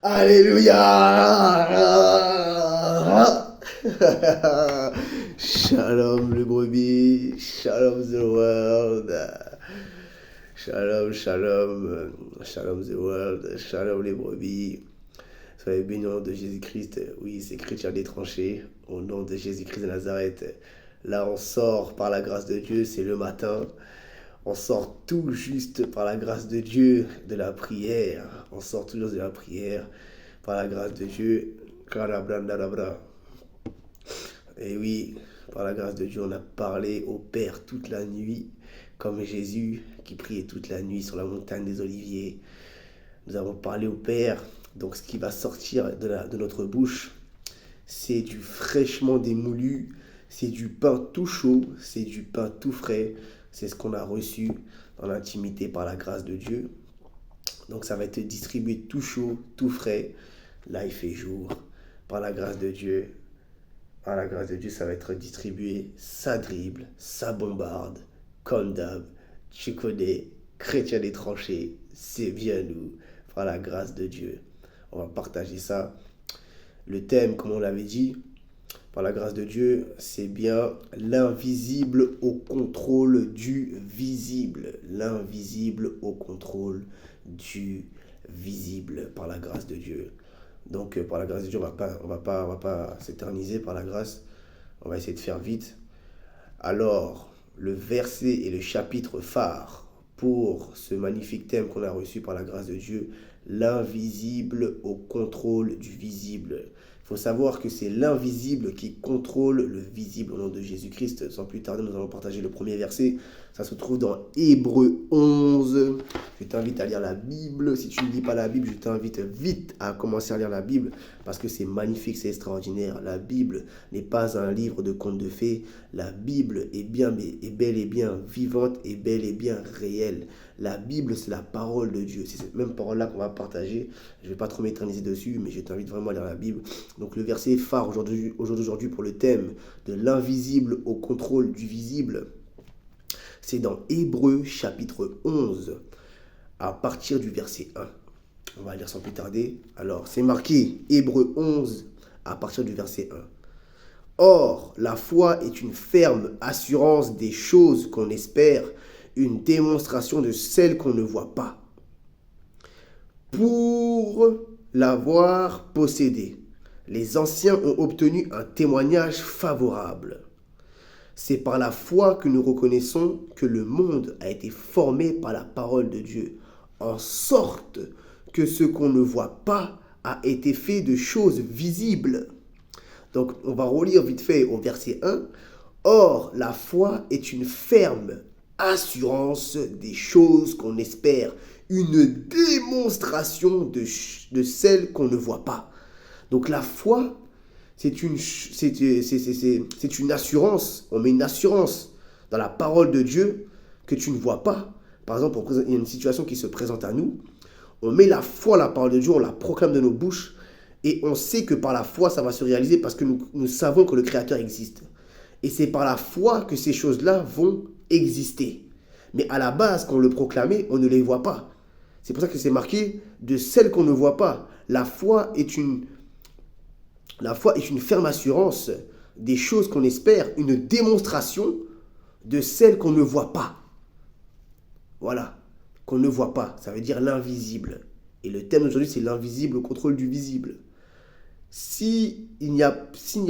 Alléluia. Shalom le brebis, shalom the world, shalom, shalom, shalom the world, shalom les brebis. Soyez bénis au nom de Jésus-Christ. Oui, c'est chrétien des tranchées, au nom de Jésus-Christ de Nazareth. Là, on sort par la grâce de Dieu, c'est le matin. On sort tout juste par la grâce de Dieu de la prière. On sort toujours de la prière par la grâce de Dieu. Et oui, par la grâce de Dieu, on a parlé au Père toute la nuit, comme Jésus qui priait toute la nuit sur la montagne des Oliviers. Nous avons parlé au Père. Donc ce qui va sortir de notre bouche, c'est du fraîchement démoulu, c'est du pain tout chaud, c'est du pain tout frais. C'est ce qu'on a reçu dans l'intimité par la grâce de Dieu. Donc ça va être distribué tout chaud, tout frais. Là, il fait jour. Par la grâce de Dieu, par la grâce de Dieu, ça va être distribué. Ça dribble, ça bombarde. Comme d'hab, tu connais, chrétien des tranchées, c'est bien nous. Par la grâce de Dieu. On va partager ça. Le thème, comme on l'avait dit, par la grâce de Dieu, c'est bien l'invisible au contrôle du visible. L'invisible au contrôle du visible par la grâce de Dieu. Donc, par la grâce de Dieu, on va pas s'éterniser par la grâce. On va essayer de faire vite. Alors, le verset et le chapitre phare pour ce magnifique thème qu'on a reçu par la grâce de Dieu, l'invisible au contrôle du visible. Il faut savoir que c'est l'invisible qui contrôle le visible au nom de Jésus-Christ. Sans plus tarder, nous allons partager le premier verset. Ça se trouve dans Hébreux 11. Je t'invite à lire la Bible. Si tu ne lis pas la Bible, je t'invite vite à commencer à lire la Bible parce que c'est magnifique, c'est extraordinaire. La Bible n'est pas un livre de contes de fées. La Bible est bel et bien vivante et bel et bien réelle. La Bible, c'est la parole de Dieu. C'est cette même parole-là qu'on va partager. Je ne vais pas trop m'éterniser dessus, mais je t'invite vraiment à lire la Bible. Donc le verset phare aujourd'hui pour le thème de l'invisible au contrôle du visible, c'est dans Hébreux chapitre 11, à partir du verset 1. On va lire sans plus tarder. Alors, c'est marqué Hébreux 11, à partir du verset 1. Or, la foi est une ferme assurance des choses qu'on espère, une démonstration de celles qu'on ne voit pas. Pour l'avoir possédée, les anciens ont obtenu un témoignage favorable. C'est par la foi que nous reconnaissons que le monde a été formé par la parole de Dieu, en sorte que ce qu'on ne voit pas a été fait de choses visibles. Donc on va relire vite fait au verset 1. Or, la foi est une ferme assurance des choses qu'on espère, une démonstration de celles qu'on ne voit pas. Donc la foi, c'est une assurance, on met une assurance dans la parole de Dieu que tu ne vois pas. Par exemple, il y a une situation qui se présente à nous, on met la foi, la parole de Dieu, on la proclame de nos bouches, et on sait que par la foi, ça va se réaliser parce que nous savons que le Créateur existe. Et c'est par la foi que ces choses-là vont exister. Mais à la base, quand on le proclamait, on ne les voit pas. C'est pour ça que c'est marqué de celles qu'on ne voit pas. La foi est une ferme assurance des choses qu'on espère, une démonstration de celles qu'on ne voit pas. Voilà, qu'on ne voit pas, ça veut dire l'invisible. Et le thème d'aujourd'hui, c'est l'invisible au contrôle du visible. S'il n'y a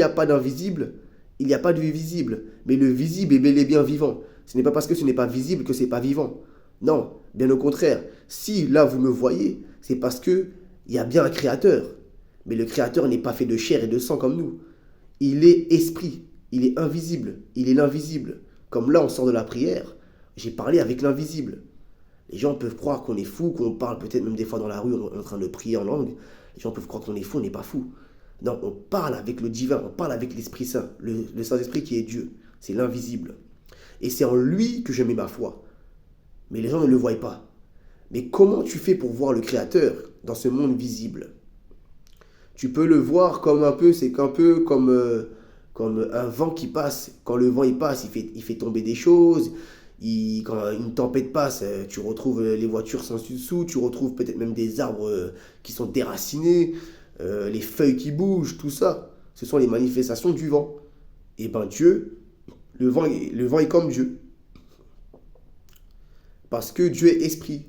pas d'invisible, il n'y a pas de visible. Mais le visible est bel et bien vivant. Ce n'est pas parce que ce n'est pas visible que ce n'est pas vivant. Non, bien au contraire. Si là vous me voyez, c'est parce qu'il y a bien un créateur. Mais le créateur n'est pas fait de chair et de sang comme nous. Il est esprit, il est invisible, il est l'invisible. Comme là on sort de la prière, j'ai parlé avec l'invisible. Les gens peuvent croire qu'on est fou, qu'on parle peut-être même des fois dans la rue, on est en train de prier en langue. Les gens peuvent croire qu'on est fou, on n'est pas fou. Non, on parle avec le divin, on parle avec l'Esprit Saint, le Saint-Esprit qui est Dieu. C'est l'invisible. Et c'est en lui que je mets ma foi. Mais les gens ne le voient pas. Mais comment tu fais pour voir le Créateur dans ce monde visible? Tu peux le voir comme un peu, c'est un peu comme un vent qui passe. Quand le vent il passe, il fait tomber des choses, Quand une tempête passe, tu retrouves les voitures sans dessous, tu retrouves peut-être même des arbres qui sont déracinés, les feuilles qui bougent, tout ça. Ce sont les manifestations du vent. Et ben Dieu, le vent est comme Dieu. Parce que Dieu est esprit.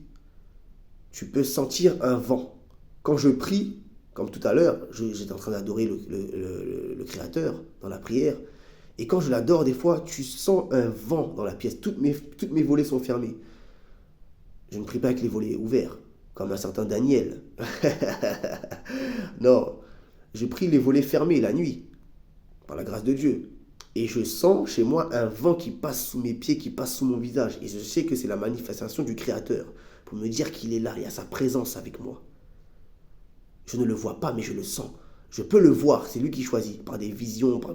Tu peux sentir un vent. Quand je prie, comme tout à l'heure, j'étais en train d'adorer le Créateur dans la prière. Et quand je l'adore, des fois, tu sens un vent dans la pièce. Toutes mes volets sont fermés. Je ne prie pas avec les volets ouverts, comme un certain Daniel. Non, je prie les volets fermés la nuit, par la grâce de Dieu. Et je sens chez moi un vent qui passe sous mes pieds, qui passe sous mon visage. Et je sais que c'est la manifestation du Créateur, pour me dire qu'il est là, il y a sa présence avec moi. Je ne le vois pas, mais je le sens. Je peux le voir, c'est lui qui choisit, par des visions, par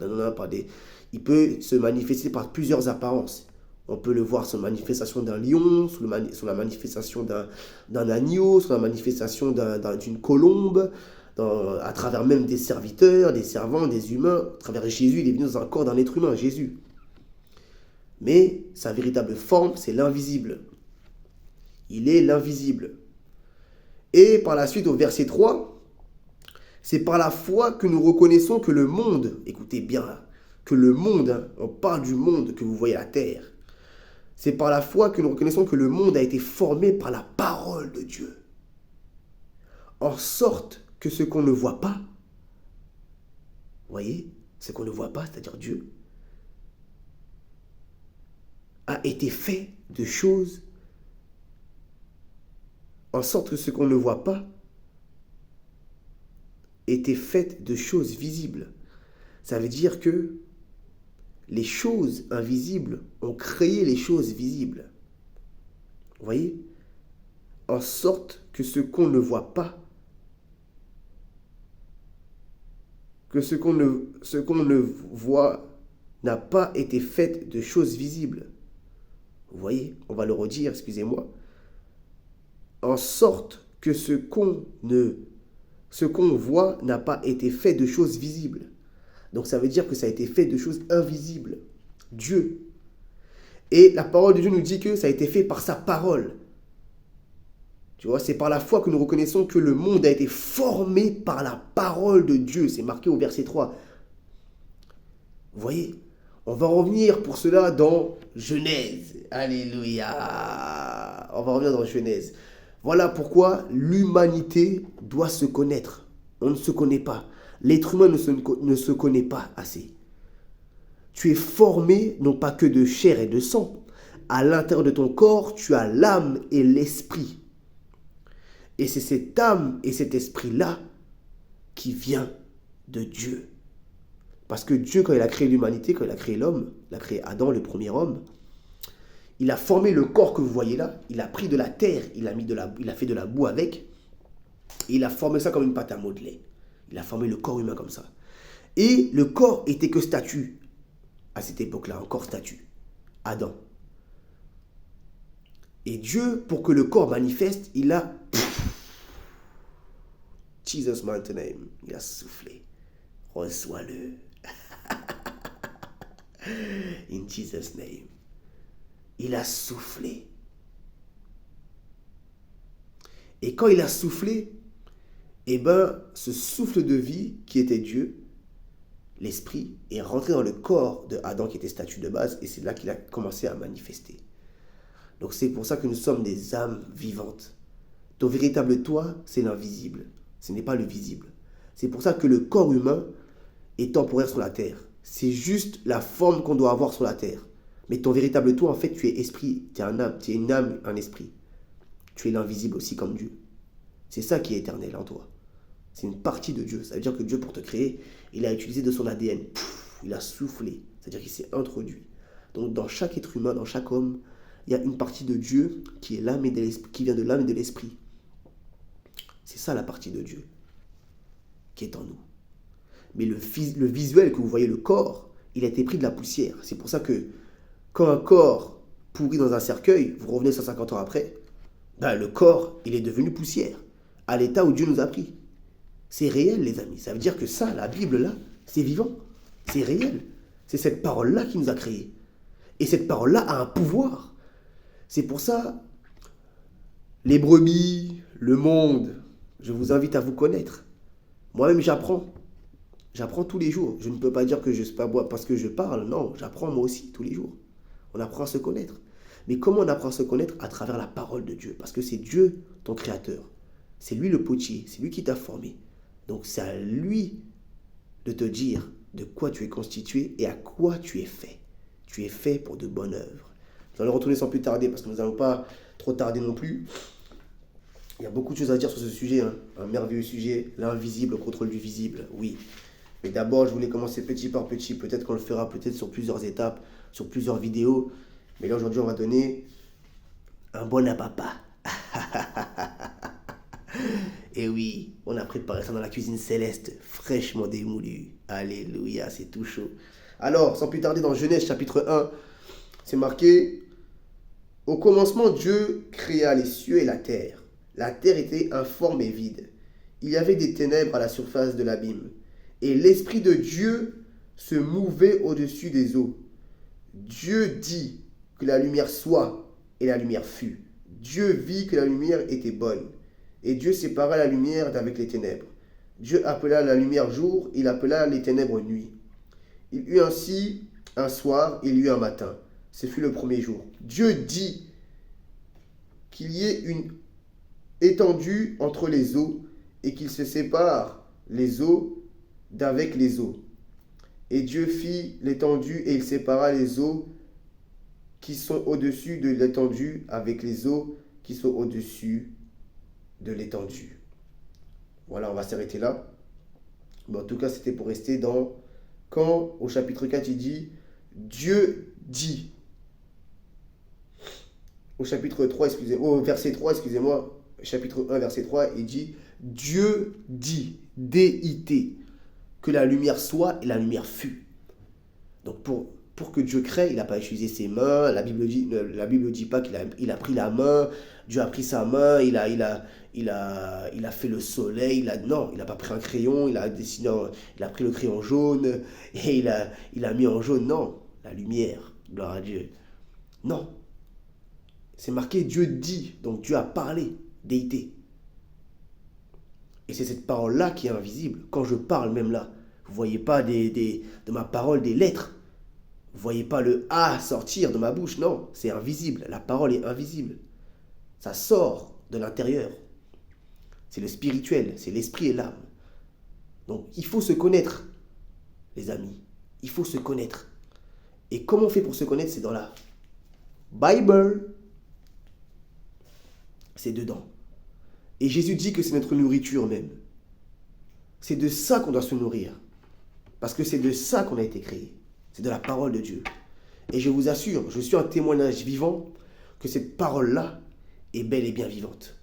des... Il peut se manifester par plusieurs apparences. On peut le voir sous la manifestation d'un lion, sous la manifestation d'un agneau, sous la manifestation d'une colombe, à travers même des serviteurs, des servants, des humains. À travers Jésus, il est venu dans un corps d'un être humain, Jésus. Mais sa véritable forme, c'est l'invisible. Il est l'invisible. Et par la suite, au verset 3, c'est par la foi que nous reconnaissons que le monde, écoutez bien, que le monde, on parle du monde que vous voyez la terre, c'est par la foi que nous reconnaissons que le monde a été formé par la parole de Dieu. En sorte que ce qu'on ne voit pas, vous voyez, ce qu'on ne voit pas, c'est-à-dire Dieu, a été fait de choses, en sorte que ce qu'on ne voit pas était fait de choses visibles. Ça veut dire que les choses invisibles ont créé les choses visibles. Vous voyez? En sorte que ce qu'on ne voit pas, que ce qu'on ne voit n'a pas été fait de choses visibles. Vous voyez? On va le redire, excusez-moi. En sorte que ce qu'on voit n'a pas été fait de choses visibles. Donc ça veut dire que ça a été fait de choses invisibles. Dieu. Et la parole de Dieu nous dit que ça a été fait par sa parole. Tu vois, c'est par la foi que nous reconnaissons que le monde a été formé par la parole de Dieu. C'est marqué au verset 3. Vous voyez? On va revenir pour cela dans Genèse. Alléluia. On va revenir dans Genèse. Voilà pourquoi l'humanité doit se connaître. On ne se connaît pas. L'être humain ne se connaît pas assez. Tu es formé non pas que de chair et de sang. À l'intérieur de ton corps, tu as l'âme et l'esprit. Et c'est cette âme et cet esprit-là qui vient de Dieu. Parce que Dieu, quand il a créé l'humanité, quand il a créé l'homme, il a créé Adam, le premier homme, il a formé le corps que vous voyez là, il a pris de la terre, il a fait de la boue avec, et il a formé ça comme une pâte à modeler. Il a formé le corps humain comme ça. Et le corps était que statue, à cette époque-là, un corps statue, Adam. Et Dieu, pour que le corps manifeste, il a... Jesus mighty name, il a soufflé. Reçois-le. In Jesus name. Il a soufflé. Et quand il a soufflé, eh ben, ce souffle de vie qui était Dieu, l'esprit, est rentré dans le corps de Adam qui était statue de base, et c'est là qu'il a commencé à manifester. Donc c'est pour ça que nous sommes des âmes vivantes. Ton véritable toi, c'est l'invisible. Ce n'est pas le visible. C'est pour ça que le corps humain est temporaire sur la terre. C'est juste la forme qu'on doit avoir sur la terre. Mais ton véritable toi, en fait, tu es esprit, tu es une âme, un esprit. Tu es l'invisible aussi comme Dieu. C'est ça qui est éternel en toi. C'est une partie de Dieu. Ça veut dire que Dieu, pour te créer, il a utilisé de son ADN. Il a soufflé. C'est-à-dire qu'il s'est introduit. Donc dans chaque être humain, dans chaque homme, il y a une partie de Dieu qui est l'âme et de l'esprit, qui vient de l'âme et de l'esprit. C'est ça la partie de Dieu qui est en nous. Mais le visuel que vous voyez, le corps, il a été pris de la poussière. C'est pour ça que quand un corps pourrit dans un cercueil, vous revenez 150 ans après, ben le corps, il est devenu poussière, à l'état où Dieu nous a pris. C'est réel, les amis. Ça veut dire que ça, la Bible, là, c'est vivant. C'est réel. C'est cette parole-là qui nous a créés. Et cette parole-là a un pouvoir. C'est pour ça, les brebis, le monde, je vous invite à vous connaître. Moi-même, j'apprends. J'apprends tous les jours. Je ne peux pas dire que je ne sais pas moi parce que je parle. Non, j'apprends moi aussi tous les jours. On apprend à se connaître. Mais comment on apprend à se connaître? À travers la parole de Dieu. Parce que c'est Dieu, ton créateur. C'est lui le potier. C'est lui qui t'a formé. Donc c'est à lui de te dire de quoi tu es constitué et à quoi tu es fait. Tu es fait pour de bonnes œuvres. Nous allons retourner sans plus tarder parce que nous n'allons pas trop tarder non plus. Il y a beaucoup de choses à dire sur ce sujet, hein. Un merveilleux sujet, l'invisible au contrôle du visible, oui. Mais d'abord, je voulais commencer petit par petit. Peut-être qu'on le fera peut-être sur plusieurs étapes, sur plusieurs vidéos. Mais là, aujourd'hui, on va donner un bon à papa. Et oui, on a préparé ça dans la cuisine céleste, fraîchement démoulue. Alléluia, c'est tout chaud. Alors, sans plus tarder, dans Genèse chapitre 1, c'est marqué: au commencement, Dieu créa les cieux et la terre. La terre était informe et vide. Il y avait des ténèbres à la surface de l'abîme. Et l'Esprit de Dieu se mouvait au-dessus des eaux. Dieu dit que la lumière soit, et la lumière fut. Dieu vit que la lumière était bonne. Et Dieu sépara la lumière d'avec les ténèbres. Dieu appela la lumière jour, il appela les ténèbres nuit. Il eut ainsi un soir, il y eut un matin. Ce fut le premier jour. Dieu dit qu'il y ait une étendue entre les eaux et qu'il se sépare les eaux d'avec les eaux. Et Dieu fit l'étendue et il sépara les eaux qui sont au-dessus de l'étendue avec les eaux qui sont au-dessus de l'étendue. Voilà, on va s'arrêter là. Mais en tout cas, c'était pour rester dans quand, au chapitre 4, il dit Dieu dit. Au chapitre 3, au verset 3, excusez-moi, chapitre 1, verset 3, il dit Dieu dit, D-I-T, que la lumière soit et la lumière fut. Donc pour que Dieu crée, il n'a pas utilisé ses mains. La Bible dit pas qu'il a pris la main. Dieu a pris sa main, il a fait le soleil. Non, il n'a pas pris un crayon, il a dessiné, il a pris le crayon jaune et il a mis en jaune. Non, la lumière, gloire à Dieu. Non, c'est marqué Dieu dit, donc Dieu a parlé, déité. Et c'est cette parole-là qui est invisible. Quand je parle même là, vous ne voyez pas de ma parole des lettres. Vous ne voyez pas le A sortir de ma bouche. Non, c'est invisible. La parole est invisible. Ça sort de l'intérieur. C'est le spirituel, c'est l'esprit et l'âme. Donc il faut se connaître, les amis. Il faut se connaître. Et comment on fait pour se connaître? C'est dans la Bible. C'est dedans. Et Jésus dit que c'est notre nourriture même. C'est de ça qu'on doit se nourrir. Parce que c'est de ça qu'on a été créé. C'est de la parole de Dieu. Et je vous assure, je suis un témoignage vivant que cette parole-là est belle et bien vivante.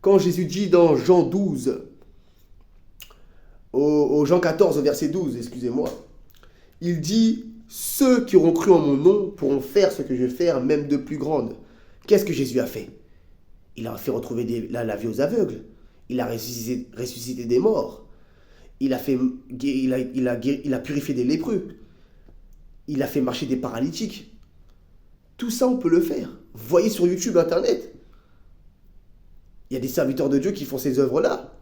Quand Jésus dit dans Jean 12, au Jean 14, au verset 12, excusez-moi, il dit « Ceux qui auront cru en mon nom pourront faire ce que je vais faire, même de plus grande. » Qu'est-ce que Jésus a fait? Il a fait retrouver la vie aux aveugles. Il a ressuscité des morts. Il a purifié des lépreux. Il a fait marcher des paralytiques. Tout ça, on peut le faire. Vous voyez sur YouTube, Internet. Il y a des serviteurs de Dieu qui font ces œuvres-là.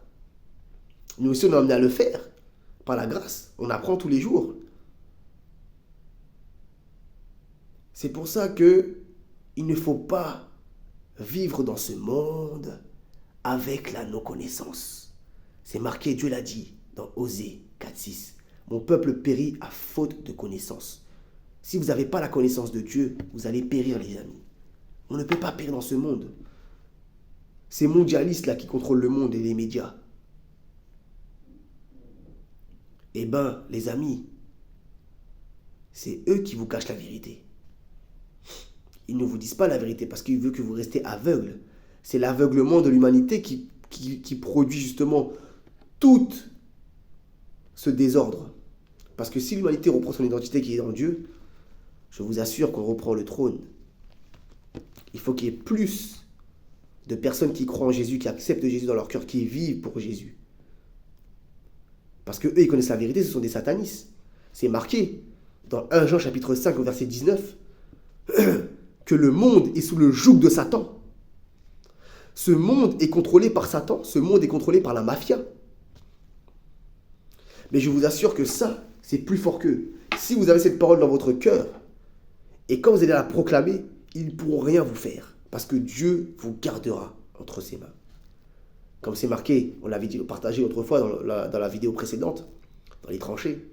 Nous aussi, on est amenés à le faire. Par la grâce. On apprend tous les jours. C'est pour ça que il ne faut pas vivre dans ce monde avec la non-connaissance. C'est marqué, Dieu l'a dit dans Osée 4.6. Mon peuple périt à faute de connaissance. Si vous n'avez pas la connaissance de Dieu, vous allez périr, les amis. On ne peut pas périr dans ce monde. Ces mondialistes-là qui contrôlent le monde et les médias. Eh bien, les amis, c'est eux qui vous cachent la vérité. Ils ne vous disent pas la vérité parce qu'ils veulent que vous restez aveugles. C'est l'aveuglement de l'humanité qui produit justement tout ce désordre. Parce que si l'humanité reprend son identité qui est en Dieu, je vous assure qu'on reprend le trône. Il faut qu'il y ait plus de personnes qui croient en Jésus, qui acceptent Jésus dans leur cœur, qui vivent pour Jésus. Parce que eux, ils connaissent la vérité, ce sont des satanistes. C'est marqué dans 1 Jean chapitre 5 au verset 19. que le monde est sous le joug de Satan. Ce monde est contrôlé par Satan, ce monde est contrôlé par la mafia. Mais je vous assure que ça, c'est plus fort qu'eux. Si vous avez cette parole dans votre cœur, et quand vous allez la proclamer, ils ne pourront rien vous faire. Parce que Dieu vous gardera entre ses mains. Comme c'est marqué, on l'avait partagé autrefois dans la vidéo précédente, dans les tranchées.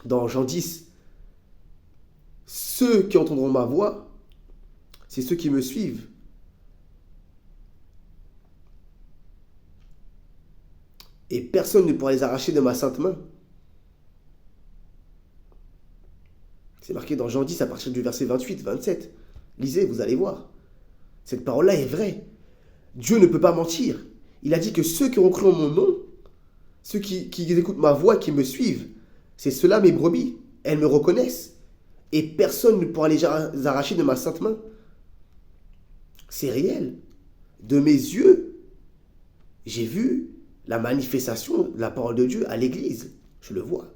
Dans Jean 10, ceux qui entendront ma voix, c'est ceux qui me suivent. Et personne ne pourra les arracher de ma sainte main. C'est marqué dans Jean 10 à partir du verset 28, 27. Lisez, vous allez voir. Cette parole-là est vraie. Dieu ne peut pas mentir. Il a dit que ceux qui ont cru en mon nom, ceux qui écoutent ma voix, qui me suivent, c'est ceux-là mes brebis. Elles me reconnaissent. Et personne ne pourra les arracher de ma sainte main. C'est réel. De mes yeux, j'ai vu la manifestation de la parole de Dieu à l'église. Je le vois.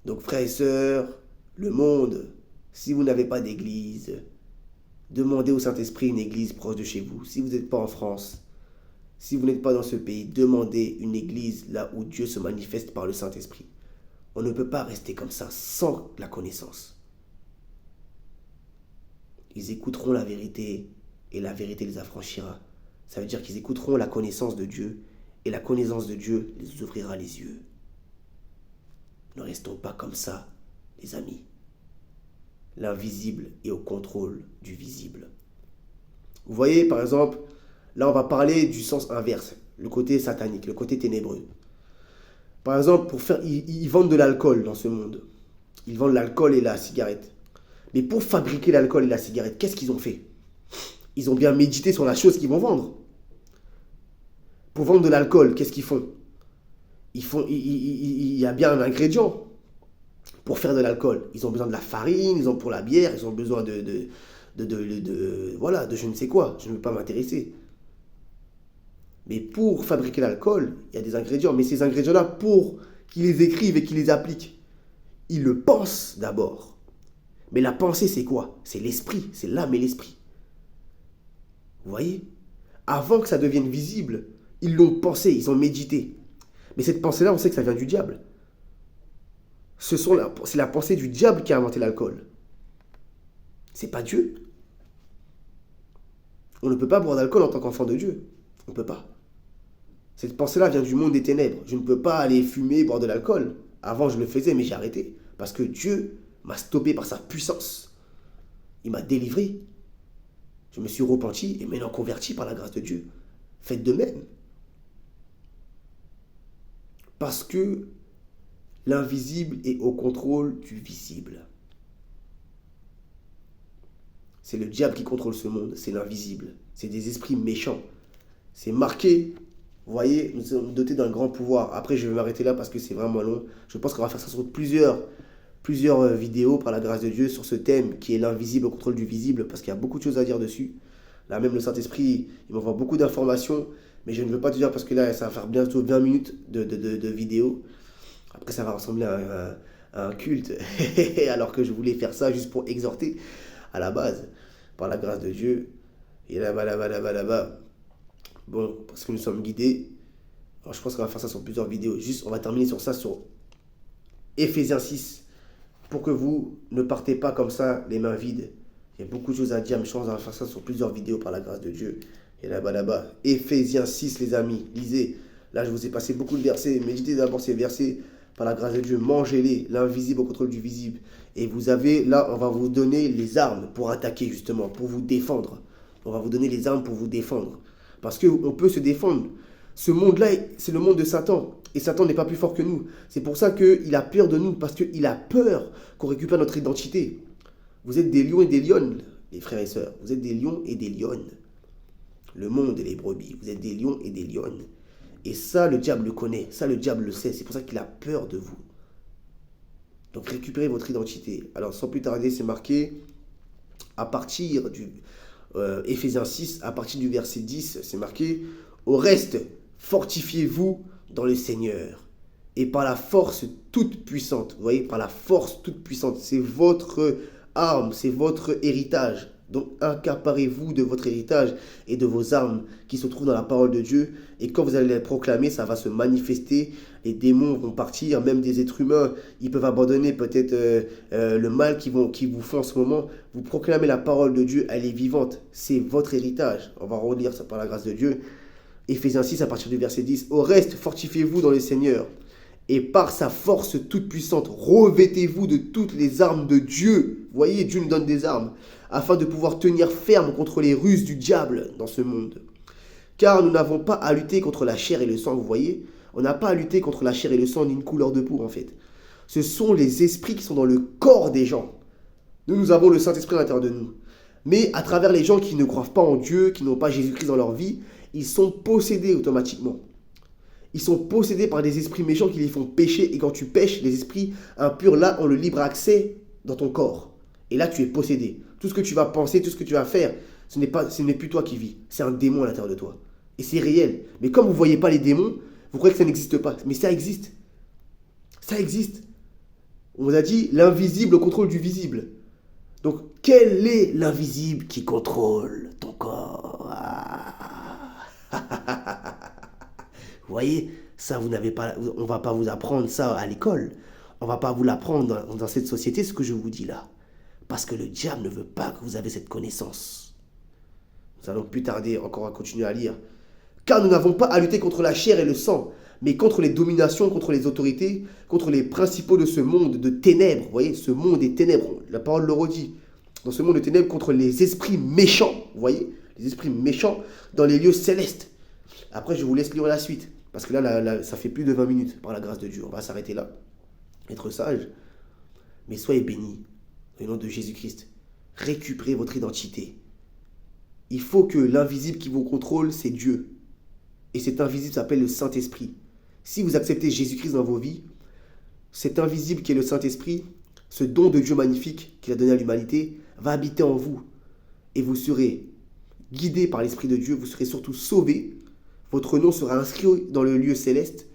Donc frères et sœurs, le monde, si vous n'avez pas d'église, demandez au Saint-Esprit une église proche de chez vous. Si vous n'êtes pas en France, si vous n'êtes pas dans ce pays, demandez une église là où Dieu se manifeste par le Saint-Esprit. On ne peut pas rester comme ça sans la connaissance. Ils écouteront la vérité et la vérité les affranchira. Ça veut dire qu'ils écouteront la connaissance de Dieu et la connaissance de Dieu les ouvrira les yeux. Ne restons pas comme ça, les amis. L'invisible est au contrôle du visible. Vous voyez, par exemple, là on va parler du sens inverse, le côté satanique, le côté ténébreux. Par exemple, ils vendent de l'alcool dans ce monde. Ils vendent l'alcool et la cigarette. Mais pour fabriquer l'alcool et la cigarette, qu'est-ce qu'ils ont fait? Ils ont bien médité sur la chose qu'ils vont vendre. Pour vendre de l'alcool, qu'est-ce qu'ils font? Il y a bien un ingrédient pour faire de l'alcool. Ils ont besoin de la farine, ils ont pour la bière, ils ont besoin de je ne sais quoi. Je ne veux pas m'intéresser. Mais pour fabriquer l'alcool, il y a des ingrédients. Mais ces ingrédients-là, pour qu'ils les écrivent et qu'ils les appliquent, ils le pensent d'abord. Mais la pensée, c'est quoi? C'est l'esprit, c'est l'âme et l'esprit. Vous voyez? Avant que ça devienne visible, ils l'ont pensé, ils ont médité. Mais cette pensée-là, on sait que ça vient du diable. C'est la pensée du diable qui a inventé l'alcool. C'est pas Dieu. On ne peut pas boire d'alcool en tant qu'enfant de Dieu. On ne peut pas. Cette pensée-là vient du monde des ténèbres. Je ne peux pas aller fumer, boire de l'alcool. Avant, je le faisais, mais j'ai arrêté. Parce que Dieu m'a stoppé par sa puissance. Il m'a délivré. Je me suis repenti et maintenant converti par la grâce de Dieu. Faites de même. Parce que l'invisible est au contrôle du visible. C'est le diable qui contrôle ce monde, c'est l'invisible. C'est des esprits méchants. C'est marqué, vous voyez, nous sommes dotés d'un grand pouvoir. Après, je vais m'arrêter là parce que c'est vraiment long. Je pense qu'on va faire ça sur plusieurs vidéos par la grâce de Dieu sur ce thème qui est l'invisible au contrôle du visible, parce qu'il y a beaucoup de choses à dire dessus. Là même le Saint-Esprit, il m'envoie beaucoup d'informations, mais je ne veux pas te dire parce que là ça va faire bientôt 20 minutes de vidéo. Après ça va ressembler à un culte, alors que je voulais faire ça juste pour exhorter à la base, par la grâce de Dieu. Et là-bas. Bon, parce que nous sommes guidés. Alors je pense qu'on va faire ça sur plusieurs vidéos. Juste, on va terminer sur ça, sur Éphésiens 6, pour que vous ne partez pas comme ça, les mains vides. Il y a beaucoup de choses à dire, mais je pense qu'on va faire ça sur plusieurs vidéos par la grâce de Dieu. Et là-bas. Éphésiens 6, les amis, lisez. Là, je vous ai passé beaucoup de versets. Méditez d'abord ces versets par la grâce de Dieu. Mangez-les, l'invisible au contrôle du visible. Et vous avez, là, on va vous donner les armes pour attaquer, justement, pour vous défendre. On va vous donner les armes pour vous défendre. Parce qu'on peut se défendre. Ce monde-là, c'est le monde de Satan. Et Satan n'est pas plus fort que nous. C'est pour ça qu'il a peur de nous. Parce qu'il a peur qu'on récupère notre identité. Vous êtes des lions et des lionnes, les frères et sœurs. Vous êtes des lions et des lionnes. Le monde et les brebis. Vous êtes des lions et des lionnes. Et ça, le diable le connaît. Ça, le diable le sait. C'est pour ça qu'il a peur de vous. Donc, récupérez votre identité. Alors, sans plus tarder, c'est marqué à partir du Éphésiens 6, à partir du verset 10, c'est marqué « Au reste, fortifiez-vous dans le Seigneur et par la force toute puissante. Vous voyez, par la force toute puissante. C'est votre arme, c'est votre héritage. Donc accaparez-vous de votre héritage et de vos armes qui se trouvent dans la parole de Dieu. Et quand vous allez les proclamer, ça va se manifester. Les démons vont partir, même des êtres humains, ils peuvent abandonner peut-être le mal qu'ils vous font en ce moment. Vous proclamez la parole de Dieu, elle est vivante. C'est votre héritage. On va relire ça par la grâce de Dieu. Éphésiens 6 à partir du verset 10. Au reste, fortifiez-vous dans le Seigneur. Et par sa force toute puissante, revêtez-vous de toutes les armes de Dieu. Vous voyez, Dieu nous donne des armes, afin de pouvoir tenir ferme contre les ruses du diable dans ce monde. Car nous n'avons pas à lutter contre la chair et le sang, vous voyez. On n'a pas à lutter contre la chair et le sang, ni une couleur de peau, en fait. Ce sont les esprits qui sont dans le corps des gens. Nous avons le Saint-Esprit à l'intérieur de nous. Mais à travers les gens qui ne croient pas en Dieu, qui n'ont pas Jésus-Christ dans leur vie, ils sont possédés automatiquement. Ils sont possédés par des esprits méchants qui les font pécher. Et quand tu pêches, les esprits impurs, là, ont le libre accès dans ton corps. Et là, tu es possédé. Tout ce que tu vas penser, tout ce que tu vas faire, ce n'est plus toi qui vis. C'est un démon à l'intérieur de toi. Et c'est réel. Mais comme vous ne voyez pas les démons, vous croyez que ça n'existe pas. Mais ça existe. Ça existe. On vous a dit l'invisible au contrôle du visible. Donc, quel est l'invisible qui contrôle ton corps? Vous voyez, ça, on ne va pas vous apprendre ça à l'école. On ne va pas vous l'apprendre dans cette société, ce que je vous dis là. Parce que le diable ne veut pas que vous ayez cette connaissance. Nous allons plus tarder encore à continuer à lire. Car nous n'avons pas à lutter contre la chair et le sang, mais contre les dominations, contre les autorités, contre les principaux de ce monde de ténèbres. Vous voyez, ce monde des ténèbres, la parole le redit. Dans ce monde de ténèbres, contre les esprits méchants. Vous voyez, les esprits méchants dans les lieux célestes. Après, je vous laisse lire la suite. Parce que là, ça fait plus de 20 minutes par la grâce de Dieu. On va s'arrêter là. Être sage. Mais soyez bénis. Au nom de Jésus-Christ. Récupérez votre identité. Il faut que l'invisible qui vous contrôle, c'est Dieu. Et cet invisible s'appelle le Saint-Esprit. Si vous acceptez Jésus-Christ dans vos vies, cet invisible qui est le Saint-Esprit, ce don de Dieu magnifique qu'il a donné à l'humanité, va habiter en vous. Et vous serez guidés par l'Esprit de Dieu. Vous serez surtout sauvés. Votre nom sera inscrit dans le lieu céleste.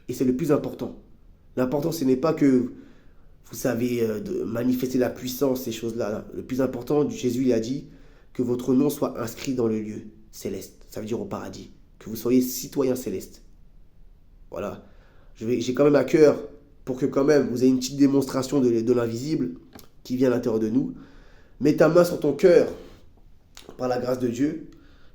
Et c'est le plus important. L'important, ce n'est pas que vous savez manifester la puissance, ces choses-là. Le plus important, Jésus il a dit que votre nom soit inscrit dans le lieu céleste. Ça veut dire au paradis. Que vous soyez citoyen céleste. Voilà. J'ai quand même à cœur, pour que quand même vous ayez une petite démonstration de l'invisible qui vient à l'intérieur de nous. Mets ta main sur ton cœur par la grâce de Dieu.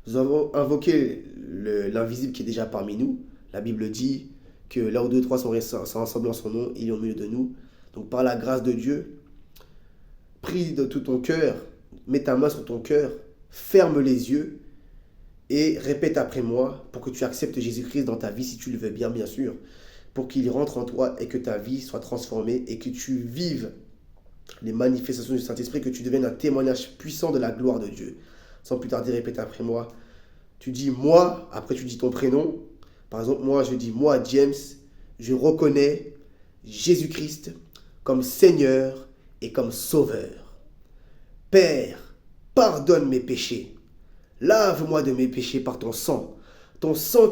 Nous avons invoqué l'invisible qui est déjà parmi nous. La Bible dit que là où deux, trois sont rassemblés en son nom, il est au milieu de nous. Donc par la grâce de Dieu, prie de tout ton cœur, mets ta main sur ton cœur, ferme les yeux et répète après moi pour que tu acceptes Jésus-Christ dans ta vie si tu le veux bien sûr, pour qu'il rentre en toi et que ta vie soit transformée et que tu vives les manifestations du Saint-Esprit, que tu deviennes un témoignage puissant de la gloire de Dieu. Sans plus tarder, répète après moi. Tu dis moi, après tu dis ton prénom. Par exemple, moi, je dis moi, James, je reconnais Jésus-Christ comme Seigneur et comme Sauveur. Père, pardonne mes péchés. Lave-moi de mes péchés par ton sang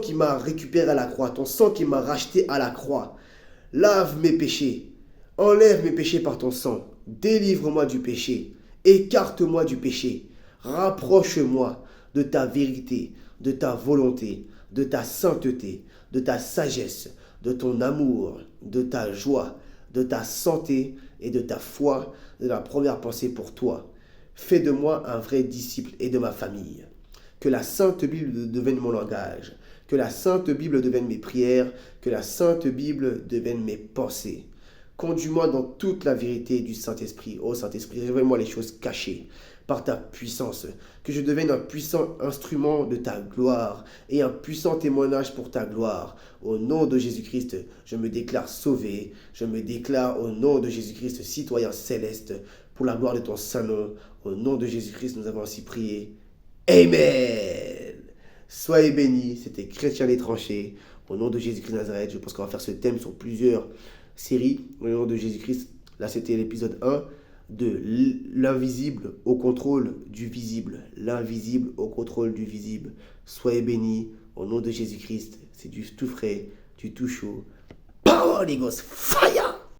qui m'a récupéré à la croix, ton sang qui m'a racheté à la croix. Lave mes péchés, enlève mes péchés par ton sang, délivre-moi du péché, écarte-moi du péché, rapproche-moi de ta vérité, de ta volonté, de ta sainteté, de ta sagesse, de ton amour, de ta joie, de ta santé et de ta foi, de la première pensée pour toi. Fais de moi un vrai disciple et de ma famille. Que la Sainte Bible devienne mon langage, que la Sainte Bible devienne mes prières, que la Sainte Bible devienne mes pensées. Conduis-moi dans toute la vérité du Saint-Esprit. Ô Saint-Esprit, révèle-moi les choses cachées par ta puissance, que je devienne un puissant instrument de ta gloire et un puissant témoignage pour ta gloire. Au nom de Jésus-Christ, je me déclare sauvé, je me déclare au nom de Jésus-Christ citoyen céleste, pour la gloire de ton saint nom. Au nom de Jésus-Christ, nous avons ainsi prié. Amen. Soyez bénis, c'était Chrétien les tranchés. Au nom de Jésus-Christ de Nazareth, je pense qu'on va faire ce thème sur plusieurs séries. Au nom de Jésus-Christ, là c'était l'épisode 1 de l'invisible au contrôle du visible. L'invisible au contrôle du visible. Soyez bénis, au nom de Jésus-Christ. C'est du tout frais, du tout chaud. Holy Ghost, fire!